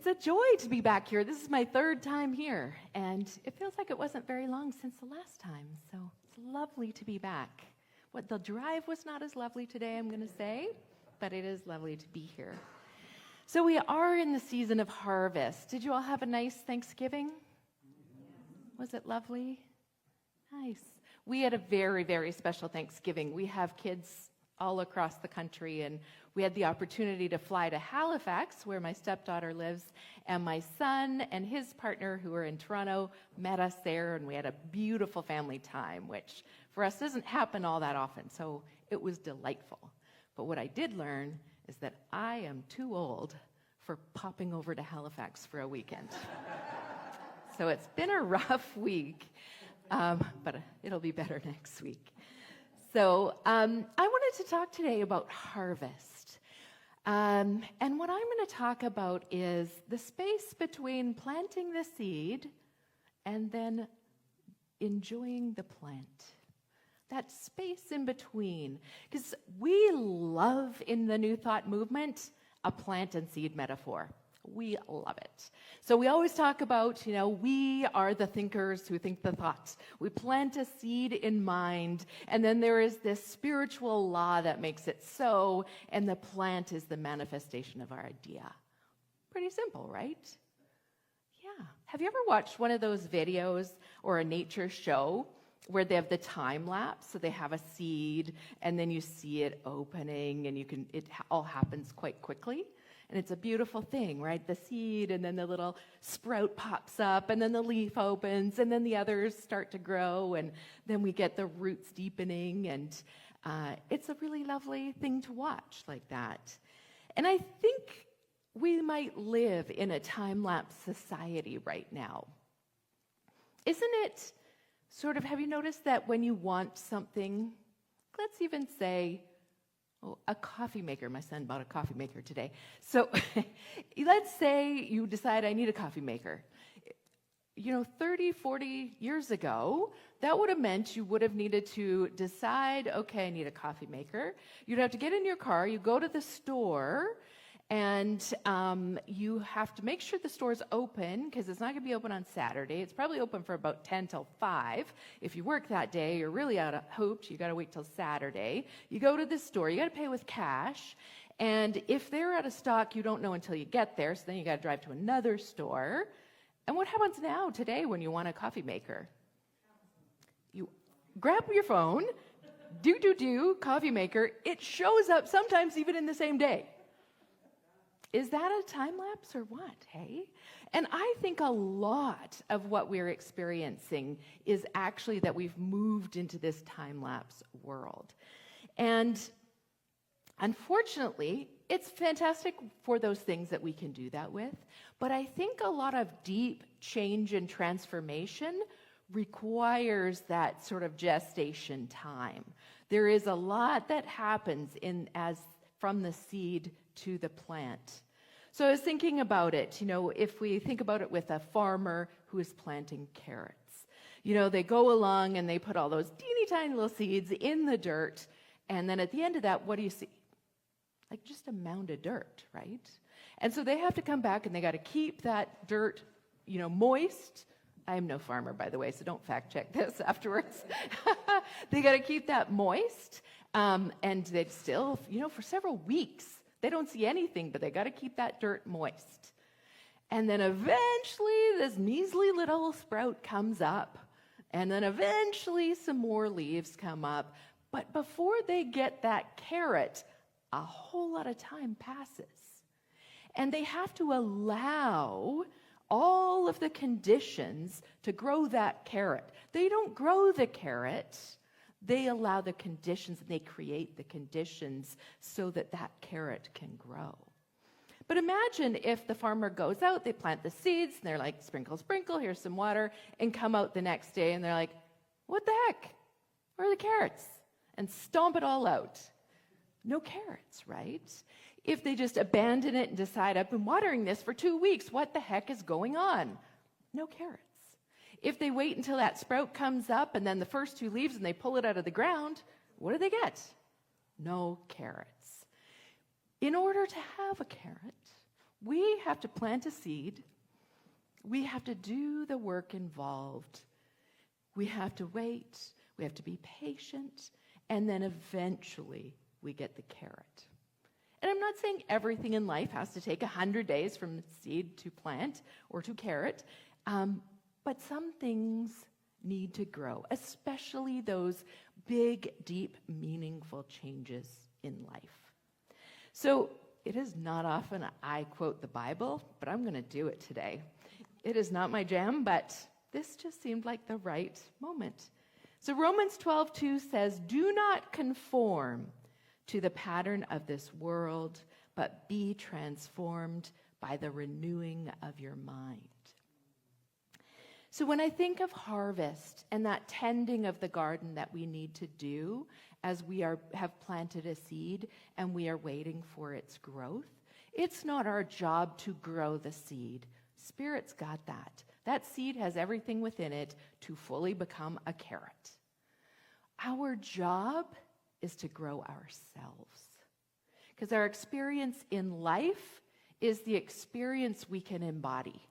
It's a joy to be back here. This is my third time here, and it feels like it wasn't very long since the last time, so it's lovely to be back. The drive was not as lovely today, I'm going to say, but it is lovely to be here. So we are in the season of harvest. Did you all have a nice Thanksgiving? Was it lovely? Nice. We had a very, very special Thanksgiving. We have kids all across the country, and we had the opportunity to fly to Halifax, where my stepdaughter lives, and my son and his partner, who are in Toronto, met us there, and we had a beautiful family time, which for us doesn't happen all that often, so it was delightful. But what I did learn is that I am too old for popping over to Halifax for a weekend. So it's been a rough week, but it'll be better next week. So I wanted to talk today about harvest. And what I'm going to talk about is the space between planting the seed and then enjoying the plant. That space in between. Because we love in the New Thought movement a plant and seed metaphor. We love it. So we always talk about, we are the thinkers who think the thoughts. We plant a seed in mind, and then there is this spiritual law that makes it so, and the plant is the manifestation of our idea. Pretty simple, right? Yeah. Have you ever watched one of those videos or a nature show where they have the time lapse? So they have a seed, and then you see it opening, and it all happens quite quickly. And it's a beautiful thing, right? The seed, and then the little sprout pops up, and then the leaf opens, and then the others start to grow, and then we get the roots deepening, and it's a really lovely thing to watch like that. And I think we might live in a time-lapse society right now. Isn't it sort of, have you noticed that when you want something, let's even say, a coffee maker. My son bought a coffee maker today. So let's say you decide I need a coffee maker. 30, 40 years ago, that would have meant you would have needed to decide, okay, I need a coffee maker. You'd have to get in your car, you go to the store, and you have to make sure the store's open, because it's not going to be open on Saturday. It's probably open for about 10 till 5. If you work that day, you're really out of hopes. You got to wait till Saturday. You go to the store. You got to pay with cash. And if they're out of stock, you don't know until you get there. So then you got to drive to another store. And what happens now today when you want a coffee maker? You grab your phone, coffee maker. It shows up sometimes even in the same day. Is that a time lapse or what, hey? And I think a lot of what we're experiencing is actually that we've moved into this time lapse world. And unfortunately, it's fantastic for those things that we can do that with, but I think a lot of deep change and transformation requires that sort of gestation time. There is a lot that happens from the seed to the plant. So I was thinking about it, if we think about it with a farmer who is planting carrots. They go along and they put all those teeny tiny little seeds in the dirt, and then at the end of that, what do you see? Like just a mound of dirt, right? And so they have to come back and they got to keep that dirt, moist. I am no farmer, by the way, so don't fact check this afterwards. They got to keep that moist, and they still, for several weeks, they don't see anything, but they got to keep that dirt moist. And then eventually this measly little sprout comes up, and then eventually some more leaves come up. But before they get that carrot, a whole lot of time passes. And they have to allow all of the conditions to grow that carrot. They don't grow the carrot. They allow the conditions, and they create the conditions so that that carrot can grow. But imagine if the farmer goes out, they plant the seeds, and they're like, sprinkle, sprinkle, here's some water, and come out the next day, and they're like, what the heck? Where are the carrots? And stomp it all out. No carrots, right? If they just abandon it and decide, I've been watering this for 2 weeks, what the heck is going on? No carrots. If they wait until that sprout comes up and then the first 2 leaves and they pull it out of the ground, what do they get? No carrots. In order to have a carrot, We have to plant a seed. We have to do the work involved. We have to wait. We have to be patient. And then eventually we get the carrot. And I'm not saying everything in life has to take 100 days from seed to plant or to carrot, but some things need to grow, especially those big, deep, meaningful changes in life. So it is not often I quote the Bible, but I'm going to do it today. It is not my jam, but this just seemed like the right moment. So Romans 12:2 says, "Do not conform to the pattern of this world, but be transformed by the renewing of your mind." So when I think of harvest and that tending of the garden that we need to do as we have planted a seed and we are waiting for its growth, it's not our job to grow the seed. Spirit's got that. That seed has everything within it to fully become a carrot. Our job is to grow ourselves. Because our experience in life is the experience we can embody.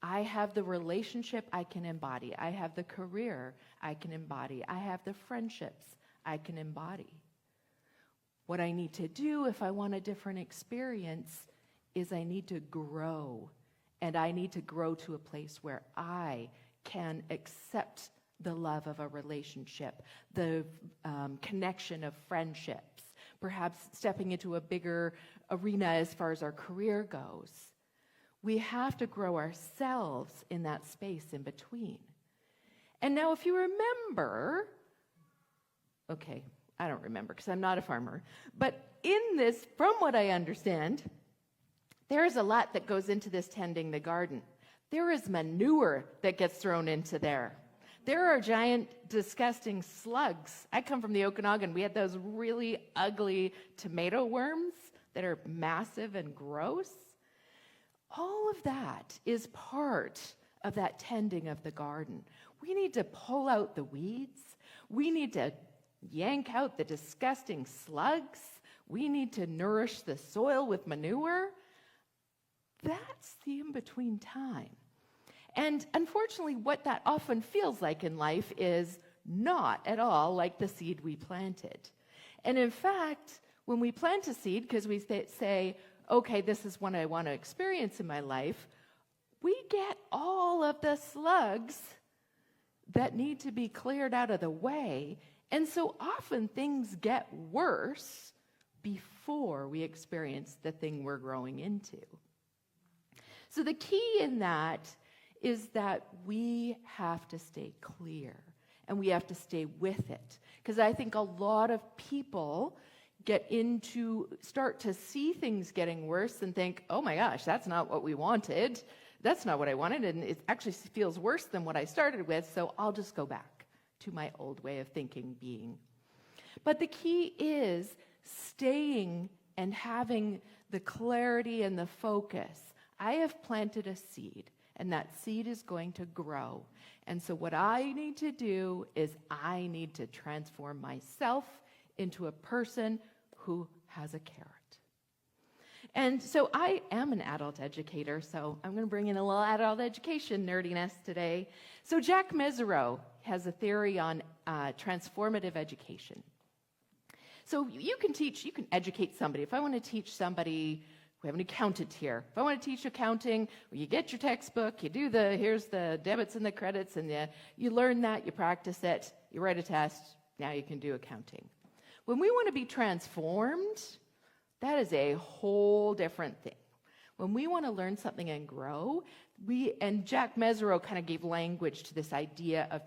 I have the relationship I can embody. I have the career I can embody. I have the friendships I can embody. What I need to do if I want a different experience is I need to grow. And I need to grow to a place where I can accept the love of a relationship, the connection of friendships, perhaps stepping into a bigger arena as far as our career goes. We have to grow ourselves in that space in between. And now if you remember, okay, I don't remember because I'm not a farmer, but in this, from what I understand, there is a lot that goes into this tending the garden. There is manure that gets thrown into there. There are giant, disgusting slugs. I come from the Okanagan. We had those really ugly tomato worms that are massive and gross. All of that is part of that tending of the garden. We need to pull out the weeds. We need to yank out the disgusting slugs. We need to nourish the soil with manure. That's the in-between time. And unfortunately, what that often feels like in life is not at all like the seed we planted. And in fact, when we plant a seed, because we say, okay, this is what I want to experience in my life, we get all of the slugs that need to be cleared out of the way. And so often things get worse before we experience the thing we're growing into. So the key in that is that we have to stay clear and we have to stay with it. Because I think a lot of people start to see things getting worse and think, oh my gosh, that's not what we wanted. That's not what I wanted. And it actually feels worse than what I started with. So I'll just go back to my old way of thinking, being. But the key is staying and having the clarity and the focus. I have planted a seed, and that seed is going to grow. And so what I need to do is I need to transform myself into a person who has a carrot. And so I am an adult educator, so I'm going to bring in a little adult education nerdiness today. So Jack Mezirow has a theory on transformative education. So you can educate somebody. If I want to teach somebody, we have an accountant here. If I want to teach accounting, well, you get your textbook, you do here's the debits and the credits, and you learn that, you practice it, you write a test, now you can do accounting. When we want to be transformed, that is a whole different thing. When we want to learn something and grow, and Jack Mezirow kind of gave language to this idea of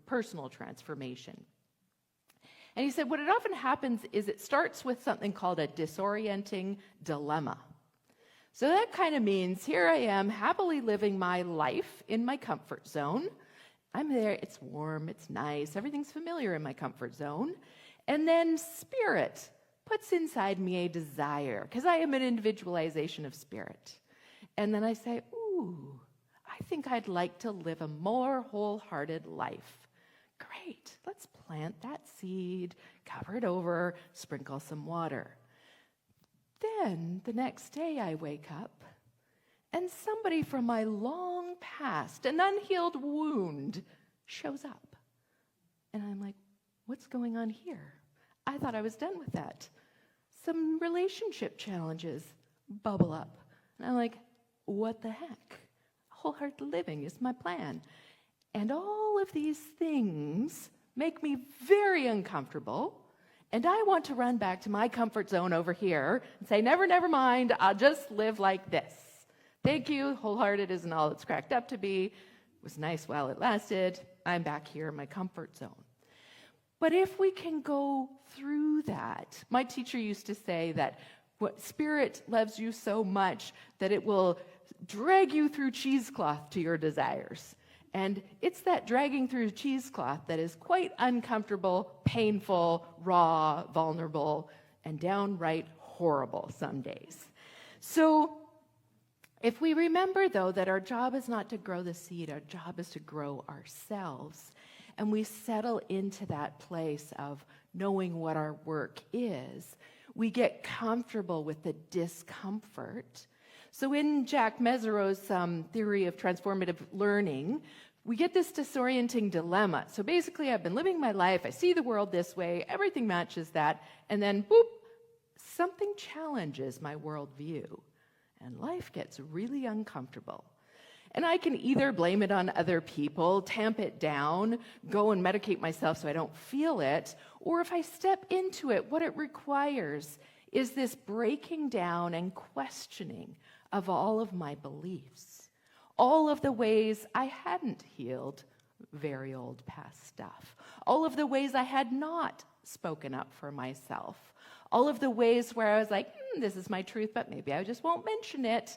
personal transformation. And he said what it often happens is it starts with something called a disorienting dilemma. So that kind of means here I am happily living my life in my comfort zone. I'm there, it's warm, it's nice, everything's familiar in my comfort zone. And then Spirit puts inside me a desire, because I am an individualization of Spirit. And then I say, ooh, I think I'd like to live a more wholehearted life. Great, let's plant that seed, cover it over, sprinkle some water. Then the next day I wake up and somebody from my long past, an unhealed wound, shows up. And I'm like, what's going on here? I thought I was done with that. Some relationship challenges bubble up. And I'm like, what the heck? Wholehearted living is my plan. And all of these things make me very uncomfortable. And I want to run back to my comfort zone over here and say, never mind, I'll just live like this. Thank you, wholehearted isn't all it's cracked up to be. It was nice while it lasted. I'm back here in my comfort zone. But if we can go through that, my teacher used to say that Spirit loves you so much that it will drag you through cheesecloth to your desires. And it's that dragging through cheesecloth that is quite uncomfortable, painful, raw, vulnerable, and downright horrible some days. So if we remember, though, that our job is not to grow the seed, our job is to grow ourselves, and we settle into that place of knowing what our work is, we get comfortable with the discomfort. So in Jack Mesereau's theory of transformative learning, we get this disorienting dilemma. So basically, I've been living my life, I see the world this way, everything matches that, and then, boop, something challenges my worldview, and life gets really uncomfortable. And I can either blame it on other people, tamp it down, go and medicate myself so I don't feel it, or if I step into it, what it requires is this breaking down and questioning of all of my beliefs, all of the ways I hadn't healed very old past stuff, all of the ways I had not spoken up for myself, all of the ways where I was like, this is my truth, but maybe I just won't mention it.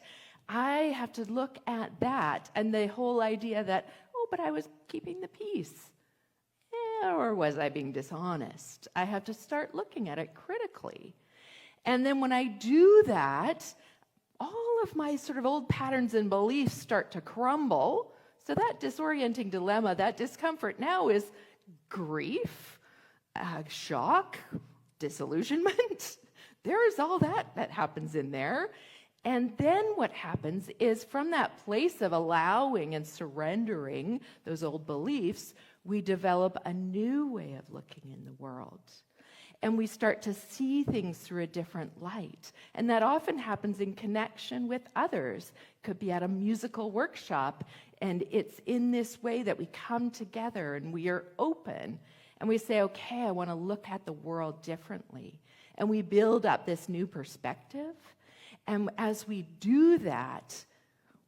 I have to look at that and the whole idea that, but I was keeping the peace. Or was I being dishonest? I have to start looking at it critically. And then when I do that, all of my sort of old patterns and beliefs start to crumble. So that disorienting dilemma, that discomfort now is grief, shock, disillusionment. There's all that happens in there. And then what happens is from that place of allowing and surrendering those old beliefs, we develop a new way of looking in the world. And we start to see things through a different light. And that often happens in connection with others. Could be at a musical workshop, and it's in this way that we come together and we are open. And we say, okay, I want to look at the world differently. And we build up this new perspective. And as we do that,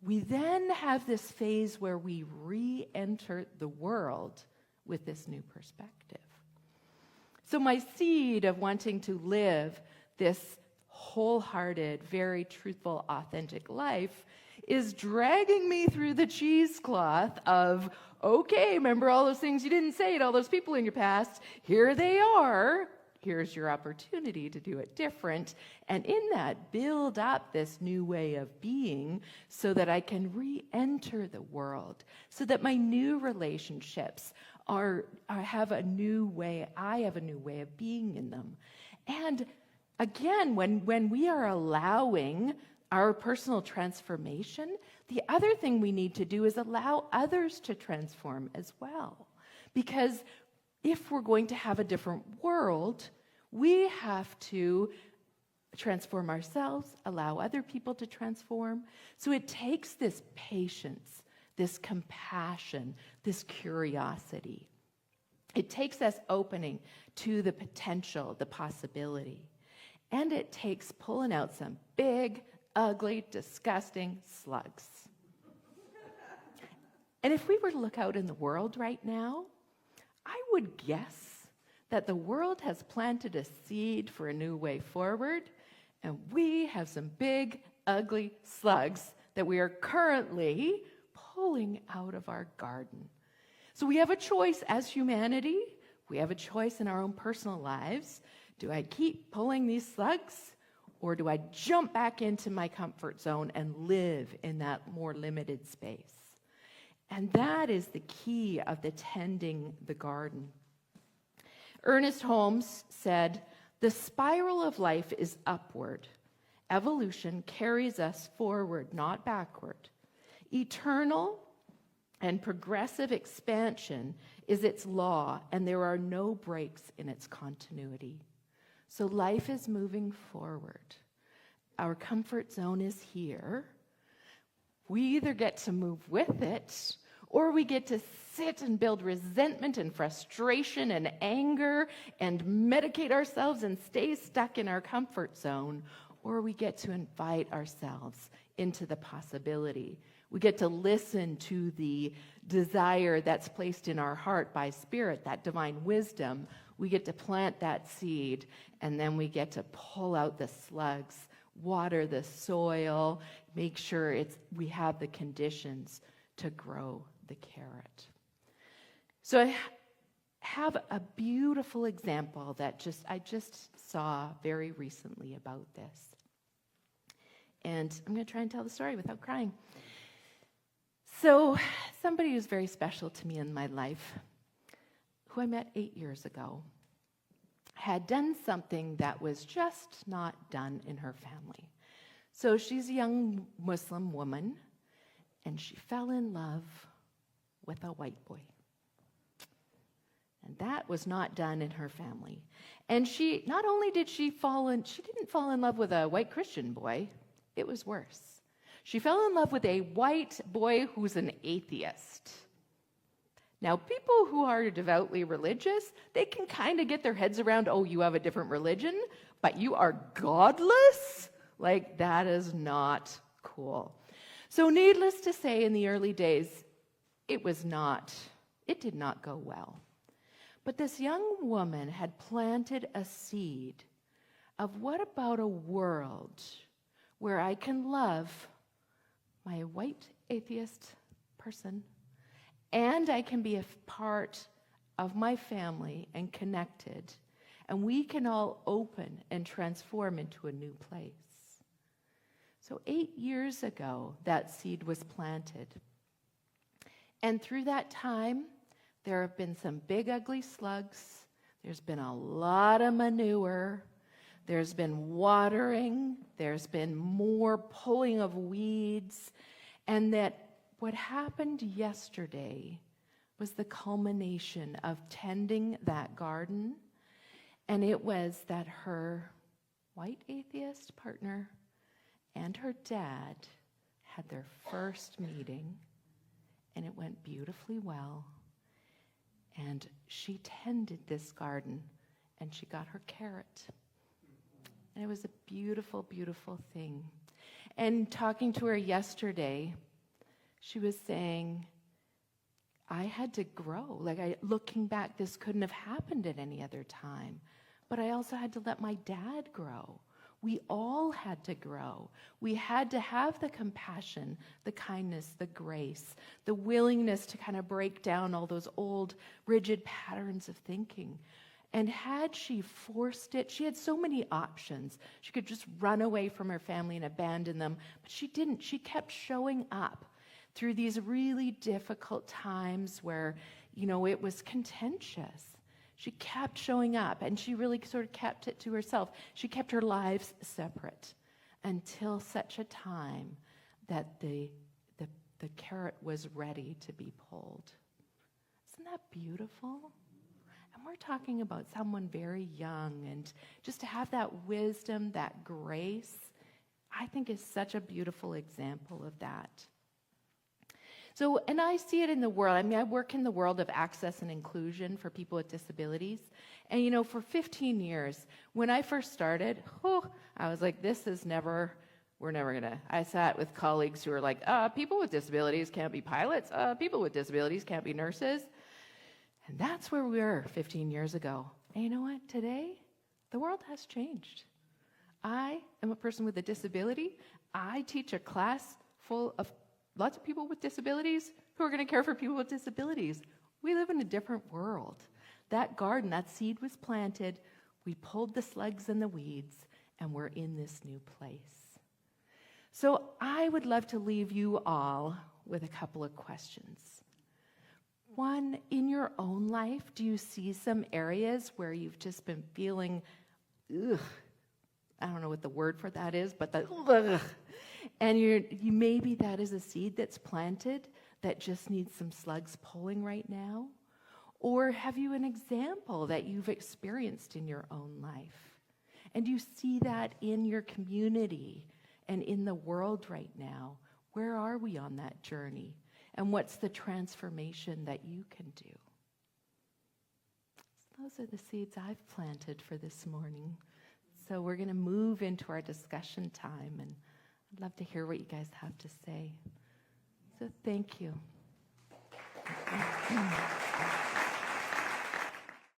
we then have this phase where we re-enter the world with this new perspective. So my seed of wanting to live this wholehearted, very truthful, authentic life is dragging me through the cheesecloth of, okay, remember all those things you didn't say to all those people in your past? Here they are. Here's your opportunity to do it different. And in that, build up this new way of being so that I can re-enter the world, so that my new relationships have a new way, I have a new way of being in them. And again, when we are allowing our personal transformation, the other thing we need to do is allow others to transform as well. Because if we're going to have a different world, we have to transform ourselves, allow other people to transform. So it takes this patience, this compassion, this curiosity. It takes us opening to the potential, the possibility. And it takes pulling out some big, ugly, disgusting slugs. And if we were to look out in the world right now, I would guess that the world has planted a seed for a new way forward, and we have some big, ugly slugs that we are currently pulling out of our garden. So we have a choice as humanity. We have a choice in our own personal lives. Do I keep pulling these slugs, or do I jump back into my comfort zone and live in that more limited space? And that is the key of the tending the garden. Ernest Holmes said, "The spiral of life is upward, Evolution carries us forward, not backward. Eternal and progressive expansion is its law, and there are no breaks in its continuity. So life is moving forward. Our comfort zone is here. We either get to move with it, or we get to sit and build resentment and frustration and anger and medicate ourselves and stay stuck in our comfort zone, or we get to invite ourselves into the possibility. We get to listen to the desire that's placed in our heart by Spirit, that divine wisdom. We get to plant that seed, and then we get to pull out the slugs, water the soil, make sure we have the conditions to grow the carrot. So I have a beautiful example that I just saw very recently about this. And I'm going to try and tell the story without crying. So somebody who's very special to me in my life, who I met 8 years ago, had done something that was just not done in her family. So she's a young Muslim woman, and she fell in love with a white boy. And that was not done in her family. And not only did she didn't fall in love with a white Christian boy, it was worse. She fell in love with a white boy who's an atheist. Now, people who are devoutly religious, they can kind of get their heads around, oh, you have a different religion, but you are godless? Like, that is not cool. So needless to say, in the early days, it did not go well. But this young woman had planted a seed of what about a world where I can love my white atheist person, and I can be a part of my family and connected, and we can all open and transform into a new place. So 8 years ago, that seed was planted. And through that time, there have been some big, ugly slugs. There's been a lot of manure. There's been watering. There's been more pulling of weeds. And that what happened yesterday was the culmination of tending that garden. And it was that her white atheist partner and her dad had their first meeting, and it went beautifully well. And she tended this garden, and she got her carrot. And it was a beautiful, beautiful thing. And talking to her yesterday, she was saying, I had to grow. Looking back, this couldn't have happened at any other time. But I also had to let my dad grow. We all had to grow. We had to have the compassion, the kindness, the grace, the willingness to kind of break down all those old, rigid patterns of thinking. And had she forced it, she had so many options. She could just run away from her family and abandon them, but she didn't. She kept showing up through these really difficult times where, it was contentious. She kept showing up, and she really sort of kept it to herself. She kept her lives separate until such a time that the carrot was ready to be pulled. Isn't that beautiful? And we're talking about someone very young, and just to have that wisdom, that grace, I think is such a beautiful example of that. So, and I see it in the world. I work in the world of access and inclusion for people with disabilities. And, for 15 years, when I first started, I was like, we're never going to. I sat with colleagues who were like, people with disabilities can't be pilots. People with disabilities can't be nurses. And that's where we were 15 years ago. And you know what? Today, the world has changed. I am a person with a disability. I teach a class full of lots of people with disabilities who are going to care for people with disabilities. We live in a different world. That garden, that seed was planted. We pulled the slugs and the weeds, and we're in this new place. So I would love to leave you all with a couple of questions. One, in your own life, do you see some areas where you've just been feeling, I don't know what the word for that is, but and maybe that is a seed that's planted that just needs some slugs pulling right now. Or have you an example that you've experienced in your own life? And you see that in your community and in the world right now. Where are we on that journey? And what's the transformation that you can do? So those are the seeds I've planted for this morning. So we're going to move into our discussion time, and I'd love to hear what you guys have to say. So thank you.